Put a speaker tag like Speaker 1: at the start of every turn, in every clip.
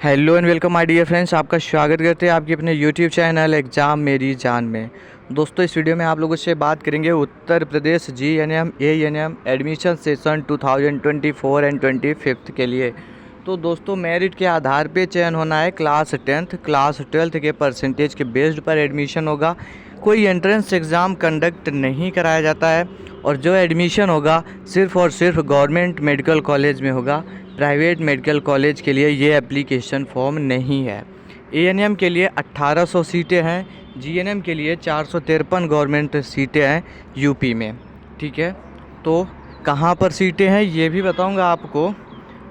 Speaker 1: Hello and welcome my dear friends, आपका स्वागत करते हैं आपके अपने यूट्यूब चैनल एग्ज़ाम मेरी जान में। दोस्तों, इस वीडियो में आप लोगों से बात करेंगे Uttar Pradesh GNM ANM admission session 2024 and 25 के लिए। तो दोस्तों, मेरिट के आधार पे चयन होना है। क्लास 12th के परसेंटेज के बेस्ड पर एडमिशन होगा। कोई एंट्रेंस एग्ज़ाम कंडक्ट नहीं कराया जाता है और जो एडमिशन होगा सिर्फ़ और सिर्फ गवर्नमेंट मेडिकल कॉलेज में होगा। प्राइवेट मेडिकल कॉलेज के लिए ये एप्लीकेशन फॉर्म नहीं है। एएनएम के लिए 1800 सीटें हैं, जीएनएम के लिए 453 गवर्नमेंट सीटें हैं यूपी में। ठीक है, तो कहाँ पर सीटें हैं ये भी बताऊंगा आपको।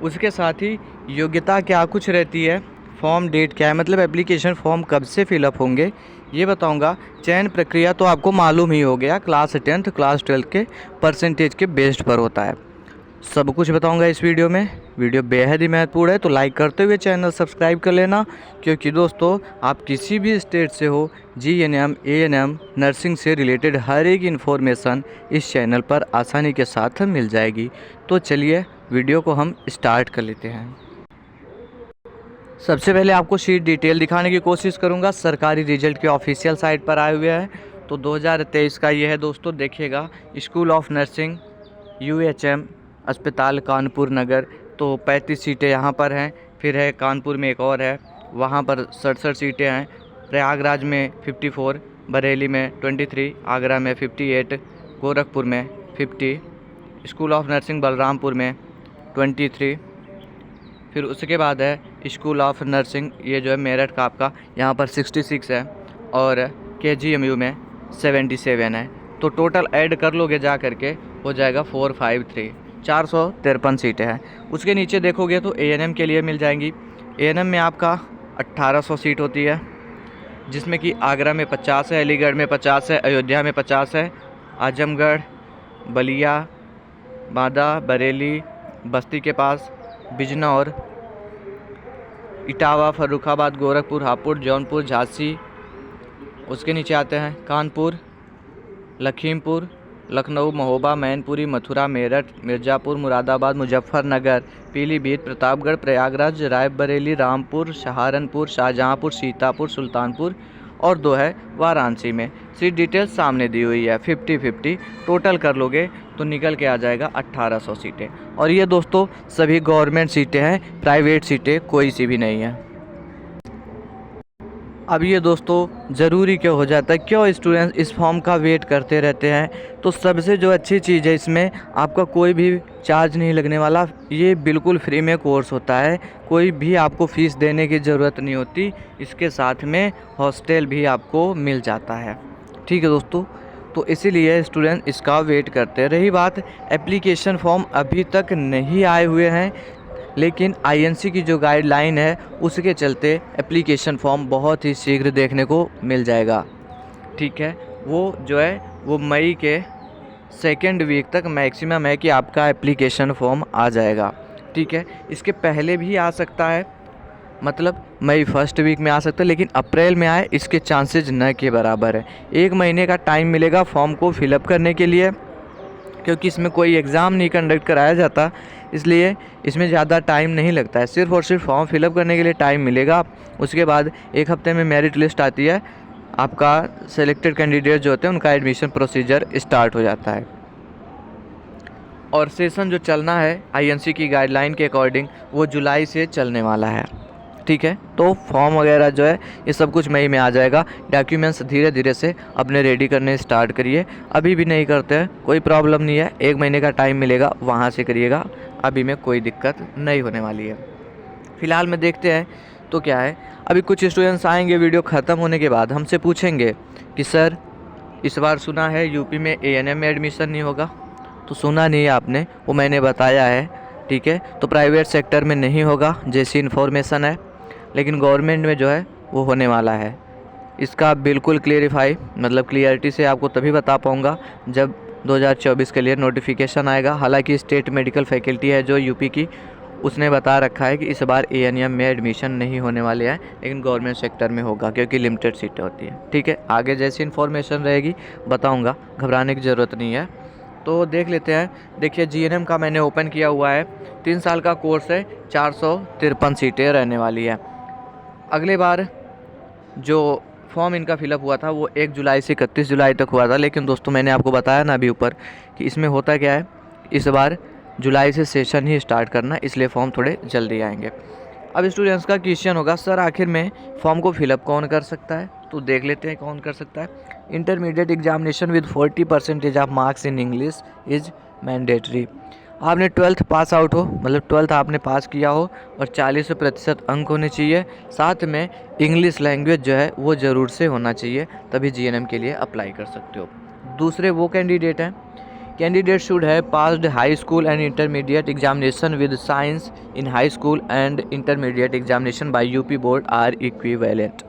Speaker 1: उसके साथ ही योग्यता क्या कुछ रहती है, फॉर्म डेट क्या है, मतलब एप्लीकेशन फॉर्म कब से फिलअप होंगे ये बताऊंगा। चयन प्रक्रिया तो आपको मालूम ही हो गया, क्लास 12th के परसेंटेज के बेस्ड पर होता है। सब कुछ बताऊंगा इस वीडियो में। वीडियो बेहद ही महत्वपूर्ण है, तो लाइक करते हुए चैनल सब्सक्राइब कर लेना, क्योंकि दोस्तों आप किसी भी स्टेट से हो, जीएनएम एएनएम नर्सिंग से रिलेटेड हर एक इन्फॉर्मेशन इस चैनल पर आसानी के साथ मिल जाएगी। तो चलिए वीडियो को हम स्टार्ट कर लेते हैं। सबसे पहले आपको शीट डिटेल दिखाने की कोशिश करूंगा। सरकारी रिजल्ट के ऑफिशियल साइट पर आए हुए हैं, तो 2023 का ये है दोस्तों। देखिएगा, स्कूल ऑफ नर्सिंग यूएचएम अस्पताल कानपुर नगर, तो 35 सीटें यहाँ पर हैं। फिर है कानपुर में एक और है, वहाँ पर 67 सीटें हैं। प्रयागराज में 54, बरेली में 23, आगरा में 58, गोरखपुर में 50, स्कूल ऑफ नर्सिंग बलरामपुर में 23। फिर उसके बाद है स्कूल ऑफ नर्सिंग, ये जो है मेरठ का आपका, यहाँ पर 66 है, और केजीएमयू में 77 है। तो टोटल ऐड कर लोगे जा करके हो जाएगा 453, 453 सीटें हैं। उसके नीचे देखोगे तो एएनएम के लिए मिल जाएंगी। एएनएम में आपका 1800 सीट होती है, जिसमें कि आगरा में 50 है, अलीगढ़ में 50 है, अयोध्या में 50 है, आजमगढ़, बलिया, बांदा, बरेली, बस्ती के पास, बिजनौर, इटावा, फर्रुखाबाद, गोरखपुर, हापुड़, जौनपुर, झांसी। उसके नीचे आते हैं कानपुर, लखीमपुर, लखनऊ, महोबा, मैनपुरी, मथुरा, मेरठ, मिर्ज़ापुर, मुरादाबाद, मुजफ्फरनगर, पीलीभीत, प्रतापगढ़, प्रयागराज, रायबरेली, रामपुर, सहारनपुर, शाहजहाँपुर, सीतापुर, सुल्तानपुर, और 2 है वाराणसी में। सीट डिटेल सामने दी हुई है। 50-50 टोटल कर लोगे तो निकल के आ जाएगा 1800 सीटें। और ये दोस्तों सभी गवर्नमेंट सीटें हैं, प्राइवेट सीटें कोई सी भी नहीं है। अब ये दोस्तों ज़रूरी क्यों हो जाता है, क्यों स्टूडेंट्स इस फॉर्म का वेट करते रहते हैं? तो सबसे जो अच्छी चीज़ है, इसमें आपका कोई भी चार्ज नहीं लगने वाला। ये बिल्कुल फ्री में कोर्स होता है, कोई भी आपको फ़ीस देने की ज़रूरत नहीं होती। इसके साथ में हॉस्टल भी आपको मिल जाता है। ठीक है दोस्तों, तो इसीलिए स्टूडेंट इसका वेट करते हैं। रही बात एप्लीकेशन फॉर्म, अभी तक नहीं आए हुए हैं, लेकिन आईएनसी की जो गाइडलाइन है उसके चलते एप्लीकेशन फॉर्म बहुत ही शीघ्र देखने को मिल जाएगा। ठीक है, वो जो है वो मई के 2nd वीक तक मैक्सिमम है कि आपका एप्लीकेशन फॉर्म आ जाएगा। ठीक है, इसके पहले भी आ सकता है, मतलब मई 1st वीक में आ सकता है, लेकिन अप्रैल में आए इसके चांसेस न के बराबर है। 1 महीने का टाइम मिलेगा फॉर्म को फिलअप करने के लिए, क्योंकि इसमें कोई एग्ज़ाम नहीं कंडक्ट कराया जाता, इसलिए इसमें ज़्यादा टाइम नहीं लगता है। सिर्फ़ और सिर्फ फॉर्म फिलअप करने के लिए टाइम मिलेगा। उसके बाद 1 हफ्ते में मेरिट लिस्ट आती है, आपका सेलेक्टेड कैंडिडेट जो होते हैं उनका एडमिशन प्रोसीजर स्टार्ट हो जाता है। और सेशन जो चलना है आईएनसी की गाइडलाइन के अकॉर्डिंग वो जुलाई से चलने वाला है। ठीक है, तो फॉर्म वगैरह जो है ये सब कुछ मई में आ जाएगा। डॉक्यूमेंट्स धीरे धीरे से अपने रेडी करने स्टार्ट करिए। अभी भी नहीं करते हैं कोई प्रॉब्लम नहीं है, 1 महीने का टाइम मिलेगा, वहाँ से करिएगा। अभी में कोई दिक्कत नहीं होने वाली है। फ़िलहाल में देखते हैं तो क्या है। अभी कुछ स्टूडेंट्स आएंगे वीडियो ख़त्म होने के बाद, हमसे पूछेंगे कि सर इस बार सुना है यूपी में एएनएम में एडमिशन नहीं होगा। तो सुना नहीं है आपने, वो मैंने बताया है। ठीक है, तो प्राइवेट सेक्टर में नहीं होगा जैसी इन्फॉर्मेशन है, लेकिन गवर्नमेंट में जो है वो होने वाला है। इसका बिल्कुल क्लियरिटी से आपको तभी बता पाऊँगा जब 2024 के लिए नोटिफिकेशन आएगा। हालांकि स्टेट मेडिकल फैकल्टी है जो यूपी की, उसने बता रखा है कि इस बार एएनएम में एडमिशन नहीं होने वाले हैं, लेकिन गवर्नमेंट सेक्टर में होगा, क्योंकि लिमिटेड सीटें होती हैं। ठीक है, आगे जैसी इन्फॉर्मेशन रहेगी बताऊँगा, घबराने की ज़रूरत नहीं है। तो देख लेते हैं। देखिए जीएनएम का मैंने ओपन किया हुआ है, 3 साल का कोर्स है, 453 सीटें रहने वाली है। अगले बार जो फॉर्म इनका फिलअप हुआ था वो 1 जुलाई से 31 जुलाई तक हुआ था, लेकिन दोस्तों मैंने आपको बताया ना अभी ऊपर कि इसमें होता क्या है, इस बार जुलाई से सेशन ही स्टार्ट करना, इसलिए फॉर्म थोड़े जल्दी आएंगे। अब स्टूडेंट्स का क्वेश्चन होगा, सर आखिर में फॉर्म को फिलअप कौन कर सकता है? तो देख लेते हैं कौन कर सकता है। Intermediate examination with 40% of marks in English is mandatory. आपने 12th पास आउट हो, मतलब 12th आपने पास किया हो और 40% अंक होने चाहिए, साथ में इंग्लिश लैंग्वेज जो है वो ज़रूर से होना चाहिए, तभी जीएनएम के लिए अप्लाई कर सकते हो। दूसरे वो कैंडिडेट हैं, candidate should have passed high school and intermediate examination with science in high school and intermediate examination by UP board or equivalent.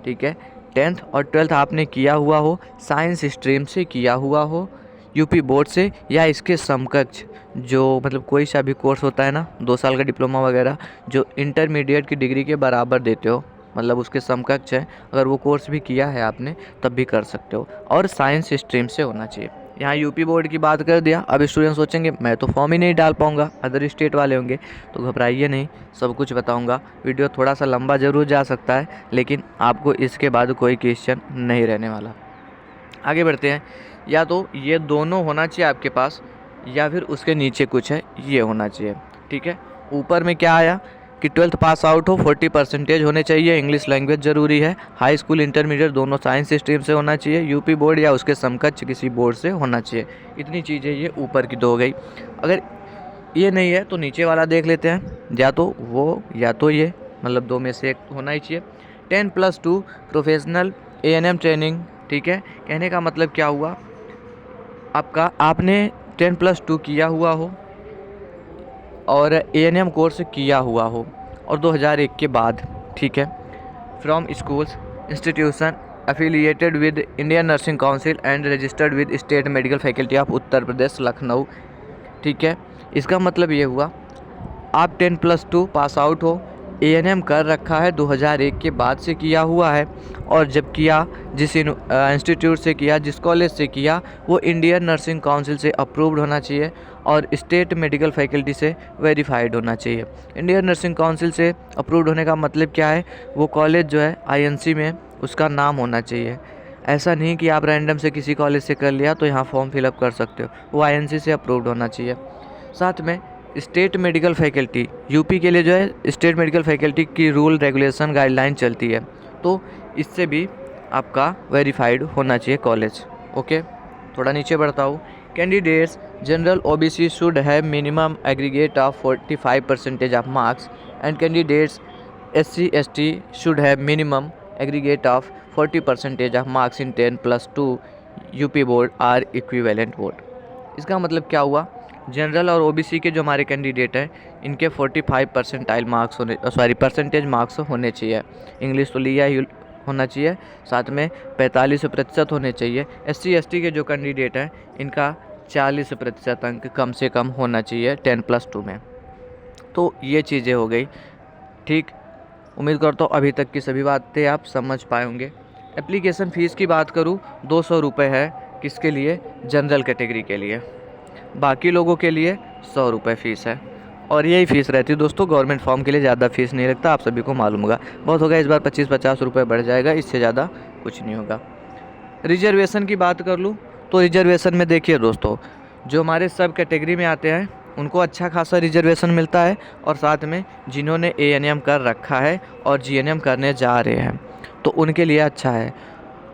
Speaker 1: ठीक है, 10th और 12th आपने किया हुआ हो, साइंस स्ट्रीम से किया हुआ हो, यूपी बोर्ड से या इसके समकक्ष जो मतलब कोई सा भी कोर्स होता है ना, 2 साल का डिप्लोमा वगैरह जो इंटरमीडिएट की डिग्री के बराबर देते हो, मतलब उसके समकक्ष है, अगर वो कोर्स भी किया है आपने तब भी कर सकते हो, और साइंस स्ट्रीम से होना चाहिए। यहाँ यूपी बोर्ड की बात कर दिया। अब स्टूडेंट सोचेंगे मैं तो फॉर्म ही नहीं डाल पाऊँगा, अदर स्टेट वाले होंगे, तो घबराइए नहीं, सब कुछ बताऊँगा। वीडियो थोड़ा सा लंबा ज़रूर जा सकता है, लेकिन आपको इसके बाद कोई क्वेश्चन नहीं रहने वाला। आगे बढ़ते हैं। या तो ये दोनों होना चाहिए आपके पास, या फिर उसके नीचे कुछ है ये होना चाहिए। ठीक है, ऊपर में क्या आया कि 12th पास आउट हो, 40% होने चाहिए, इंग्लिश लैंग्वेज ज़रूरी है, हाई स्कूल इंटरमीडिएट दोनों साइंस स्ट्रीम से होना चाहिए, यूपी बोर्ड या उसके समकक्ष किसी बोर्ड से होना चाहिए। इतनी चीज़ें ये ऊपर की 2 हो गई। अगर ये नहीं है तो नीचे वाला देख लेते हैं, या तो वो या तो ये, मतलब 2 में से एक होना ही चाहिए। 10+2 प्रोफेशनल एएनएम ट्रेनिंग। ठीक है, कहने का मतलब क्या हुआ, आपने 10+2 किया हुआ हो और एएनएम कोर्स किया हुआ हो और 2001 के बाद, ठीक है, from schools institution affiliated with Indian Nursing Council and registered with State Medical Faculty of Uttar Pradesh Lucknow. ठीक है, इसका मतलब ये हुआ आप 10+2 पास आउट हो, एएनएम कर रखा है 2001 के बाद से किया हुआ है, और जब किया जिस इंस्टीट्यूट से किया, जिस कॉलेज से किया, वो इंडियन नर्सिंग काउंसिल से अप्रूव्ड होना चाहिए और स्टेट मेडिकल फैकल्टी से वेरीफाइड होना चाहिए। इंडियन नर्सिंग काउंसिल से अप्रूव्ड होने का मतलब क्या है, वो कॉलेज जो है आईएनसी में उसका नाम होना चाहिए। ऐसा नहीं कि आप रैंडम से किसी कॉलेज से कर लिया तो यहाँ फॉर्म फिलअप कर सकते हो, वो आईएनसी से अप्रूव्ड होना चाहिए। साथ में स्टेट मेडिकल फैकल्टी, यूपी के लिए जो है स्टेट मेडिकल फैकल्टी की रूल रेगुलेशन गाइडलाइन चलती है, तो इससे भी आपका वेरीफाइड होना चाहिए कॉलेज। ओके, थोड़ा नीचे बढ़ता हूँ। Candidates general OBC should have minimum aggregate of 45% of marks and candidates SC ST should have minimum aggregate of 40% of marks in 10+2 UP board or equivalent board. इसका मतलब क्या हुआ, जनरल और ओबीसी के जो हमारे कैंडिडेट हैं इनके 45 परसेंटेज मार्क्स होने चाहिए, इंग्लिश तो लिया ही होना चाहिए, साथ में 45% होने चाहिए। एससी एसटी के जो कैंडिडेट हैं इनका 40% अंक कम से कम होना चाहिए 10+2 में। तो ये चीज़ें हो गई। ठीक, उम्मीद करता हूँ अभी तक की सभी बातें आप समझ पाए होंगे। एप्लीकेशन फ़ीस की बात करूँ 200 रुपये है, किसके लिए, जनरल कैटेगरी के लिए, बाकी लोगों के लिए 100 रुपये फ़ीस है, और यही फ़ीस रहती है दोस्तों। गवर्नमेंट फॉर्म के लिए ज़्यादा फीस नहीं लगता, आप सभी को मालूम होगा। बहुत होगा इस बार 25-50 रुपये बढ़ जाएगा, इससे ज़्यादा कुछ नहीं होगा। रिजर्वेशन की बात कर लूँ तो रिजर्वेशन में देखिए दोस्तों, जो हमारे सब कैटेगरी में आते हैं उनको अच्छा खासा रिजर्वेशन मिलता है, और साथ में जिन्होंने एएनएम कर रखा है और जीएनएम करने जा रहे हैं तो उनके लिए अच्छा है।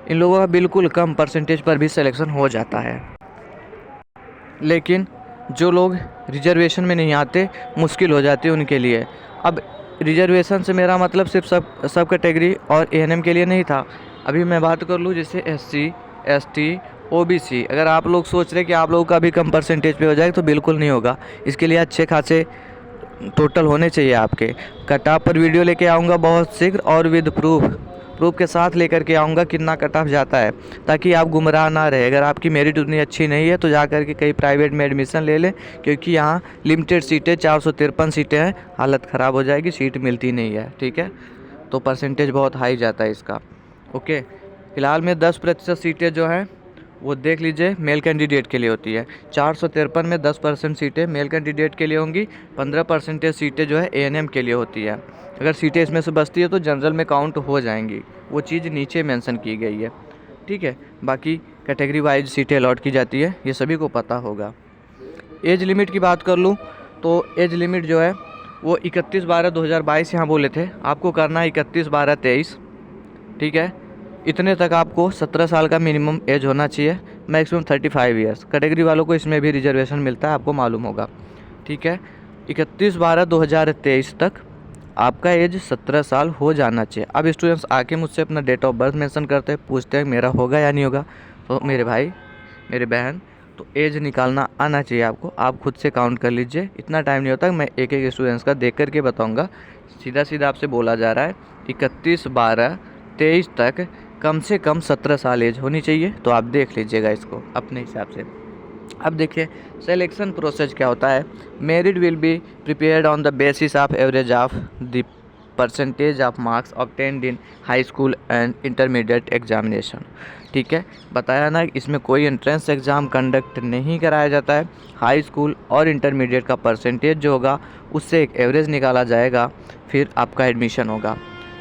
Speaker 1: इन लोगों का बिल्कुल कम परसेंटेज पर भी सिलेक्शन हो जाता है, लेकिन जो लोग रिजर्वेशन में नहीं आते मुश्किल हो जाती है उनके लिए। अब रिजर्वेशन से मेरा मतलब सिर्फ सब कैटेगरी और एएनएम के लिए नहीं था। अभी मैं बात कर लूँ जैसे एससी एसटी ओबीसी, अगर आप लोग सोच रहे कि आप लोगों का भी कम परसेंटेज पे हो जाए तो बिल्कुल नहीं होगा। इसके लिए अच्छे खासे टोटल होने चाहिए आपके। कट ऑफ पर वीडियो लेके आऊँगा बहुत शीघ्र, और विद प्रूफ के साथ लेकर के आऊँगा कितना कट ऑफ जाता है, ताकि आप गुमराह ना रहे। अगर आपकी मेरिट उतनी अच्छी नहीं है तो जा कर के कहीं प्राइवेट में एडमिशन ले लें, क्योंकि यहाँ लिमिटेड सीटें 453 सीटें हैं, हालत ख़राब हो जाएगी, सीट मिलती नहीं है। ठीक है, तो परसेंटेज बहुत हाई जाता है इसका। ओके, फ़िलहाल में 10% सीटें जो हैं वो देख लीजिए, मेल कैंडिडेट के लिए होती है। 453 में 10% सीटें मेल कैंडिडेट के लिए होंगी, 15% सीटें जो है एएनएम के लिए होती है। अगर सीटें इसमें से बचती है तो जनरल में काउंट हो जाएंगी, वो चीज़ नीचे मेंशन की गई है, ठीक है। बाकी कैटेगरी वाइज सीटें अलॉट की जाती है, ये सभी को पता होगा। एज लिमिट की बात कर लूँ तो एज लिमिट जो है वो 31/12/2022 यहाँ बोले थे, आपको करना है 31/12/23, ठीक है। इतने तक आपको 17 साल का मिनिमम एज होना चाहिए, मैक्सिमम 35 ईयर्स। कैटेगरी वालों को इसमें भी रिजर्वेशन मिलता है, आपको मालूम होगा, ठीक है। 31/12/2023 तक आपका एज 17 साल हो जाना चाहिए। अब स्टूडेंट्स आके मुझसे अपना डेट ऑफ बर्थ मेंशन करते हैं, पूछते हैं मेरा होगा या नहीं होगा। तो मेरे भाई, मेरे बहन, तो एज निकालना आना चाहिए आपको। आप खुद से काउंट कर लीजिए, इतना टाइम नहीं होता, मैं एक एक स्टूडेंट्स का देख करके बताऊंगा। सीधा सीधा आपसे बोला जा रहा है 31/12/23 तक कम से कम 17 साल एज होनी चाहिए। तो आप देख लीजिएगा इसको अपने हिसाब से। अब देखिए सिलेक्शन प्रोसेस क्या होता है। Merit will be prepared on the basis of average of the percentage of marks obtained in high school and intermediate examination, ठीक है। बताया ना, इसमें कोई एंट्रेंस एग्ज़ाम कंडक्ट नहीं कराया जाता है। हाई स्कूल और इंटरमीडिएट का परसेंटेज जो होगा उससे एक एवरेज निकाला जाएगा, फिर आपका एडमिशन होगा,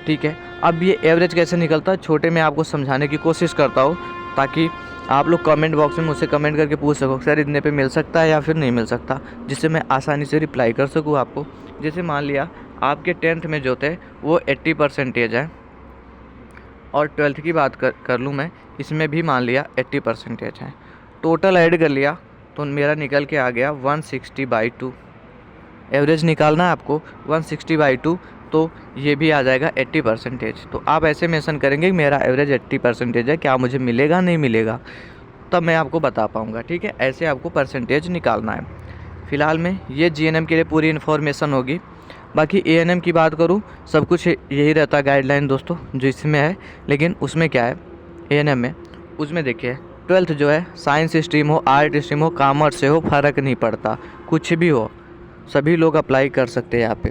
Speaker 1: ठीक है। अब ये एवरेज कैसे निकलता है, छोटे में आपको समझाने की कोशिश करता हूँ, ताकि आप लोग कमेंट बॉक्स में मुझसे कमेंट करके पूछ सको सर इतने पे मिल सकता है या फिर नहीं मिल सकता, जिससे मैं आसानी से रिप्लाई कर सकूँ आपको। जैसे मान लिया आपके 10th में जो थे वो 80% है, और 12th की बात कर लूँ मैं, इसमें भी मान लिया 80% है। टोटल ऐड कर लिया तो मेरा निकल के आ गया 160/2। एवरेज निकालना है आपको 160/2, तो ये भी आ जाएगा 80%। तो आप ऐसे मेंशन करेंगे कि मेरा एवरेज 80% है, क्या मुझे मिलेगा नहीं मिलेगा, तब मैं आपको बता पाऊँगा, ठीक है। ऐसे आपको परसेंटेज निकालना है। फ़िलहाल में ये जीएनएम के लिए पूरी इन्फॉर्मेशन होगी। बाकी एएनएम की बात करूँ, सब कुछ यही रहता है गाइडलाइन दोस्तों जो इसमें है। लेकिन उसमें क्या है, एएनएम में, उसमें देखिए 12th जो है साइंस स्ट्रीम हो, आर्ट स्ट्रीम हो, कॉमर्स से हो, फ़र्क नहीं पड़ता, कुछ भी हो, सभी लोग अप्लाई कर सकते हैं यहाँ पे।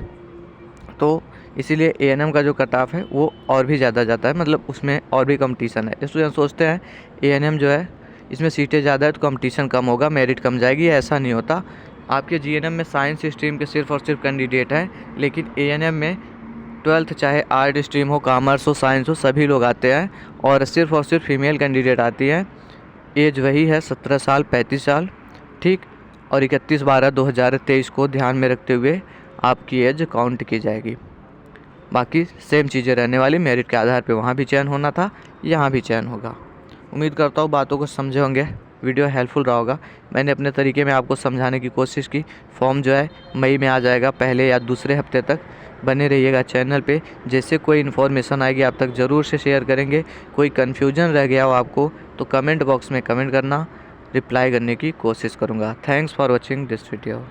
Speaker 1: तो इसीलिए एएनएम का जो कट ऑफ है वो और भी ज़्यादा जाता है, मतलब उसमें और भी कंपटीशन है। स्टूडेंट सोचते हैं एएनएम जो है इसमें सीटें ज़्यादा है तो कंपटीशन कम होगा, मेरिट कम जाएगी, ऐसा नहीं होता। आपके जीएनएम में साइंस स्ट्रीम के सिर्फ और सिर्फ कैंडिडेट हैं, लेकिन एएनएम में 12th चाहे आर्ट स्ट्रीम हो, कॉमर्स हो, साइंस हो, सभी लोग आते हैं, और सिर्फ फीमेल कैंडिडेट आती हैं। एज वही है 17 साल 35 साल, ठीक। और 31/12/2023 को ध्यान में रखते हुए आपकी एज काउंट की जाएगी। बाकी सेम चीज़ें रहने वाली, मेरिट के आधार पे वहाँ भी चयन होना था, यहाँ भी चयन होगा। उम्मीद करता हूँ बातों को समझे होंगे, वीडियो हेल्पफुल रहा होगा। मैंने अपने तरीके में आपको समझाने की कोशिश की। फॉर्म जो है मई में आ जाएगा, पहले या दूसरे हफ्ते तक। बने रहिएगा चैनल पे, जैसे कोई इन्फॉर्मेशन आएगी आप तक ज़रूर से शेयर करेंगे। कोई कन्फ्यूजन रह गया हो आपको तो कमेंट बॉक्स में कमेंट करना, रिप्लाई करने की कोशिश करूँगा। Thanks for watching this video.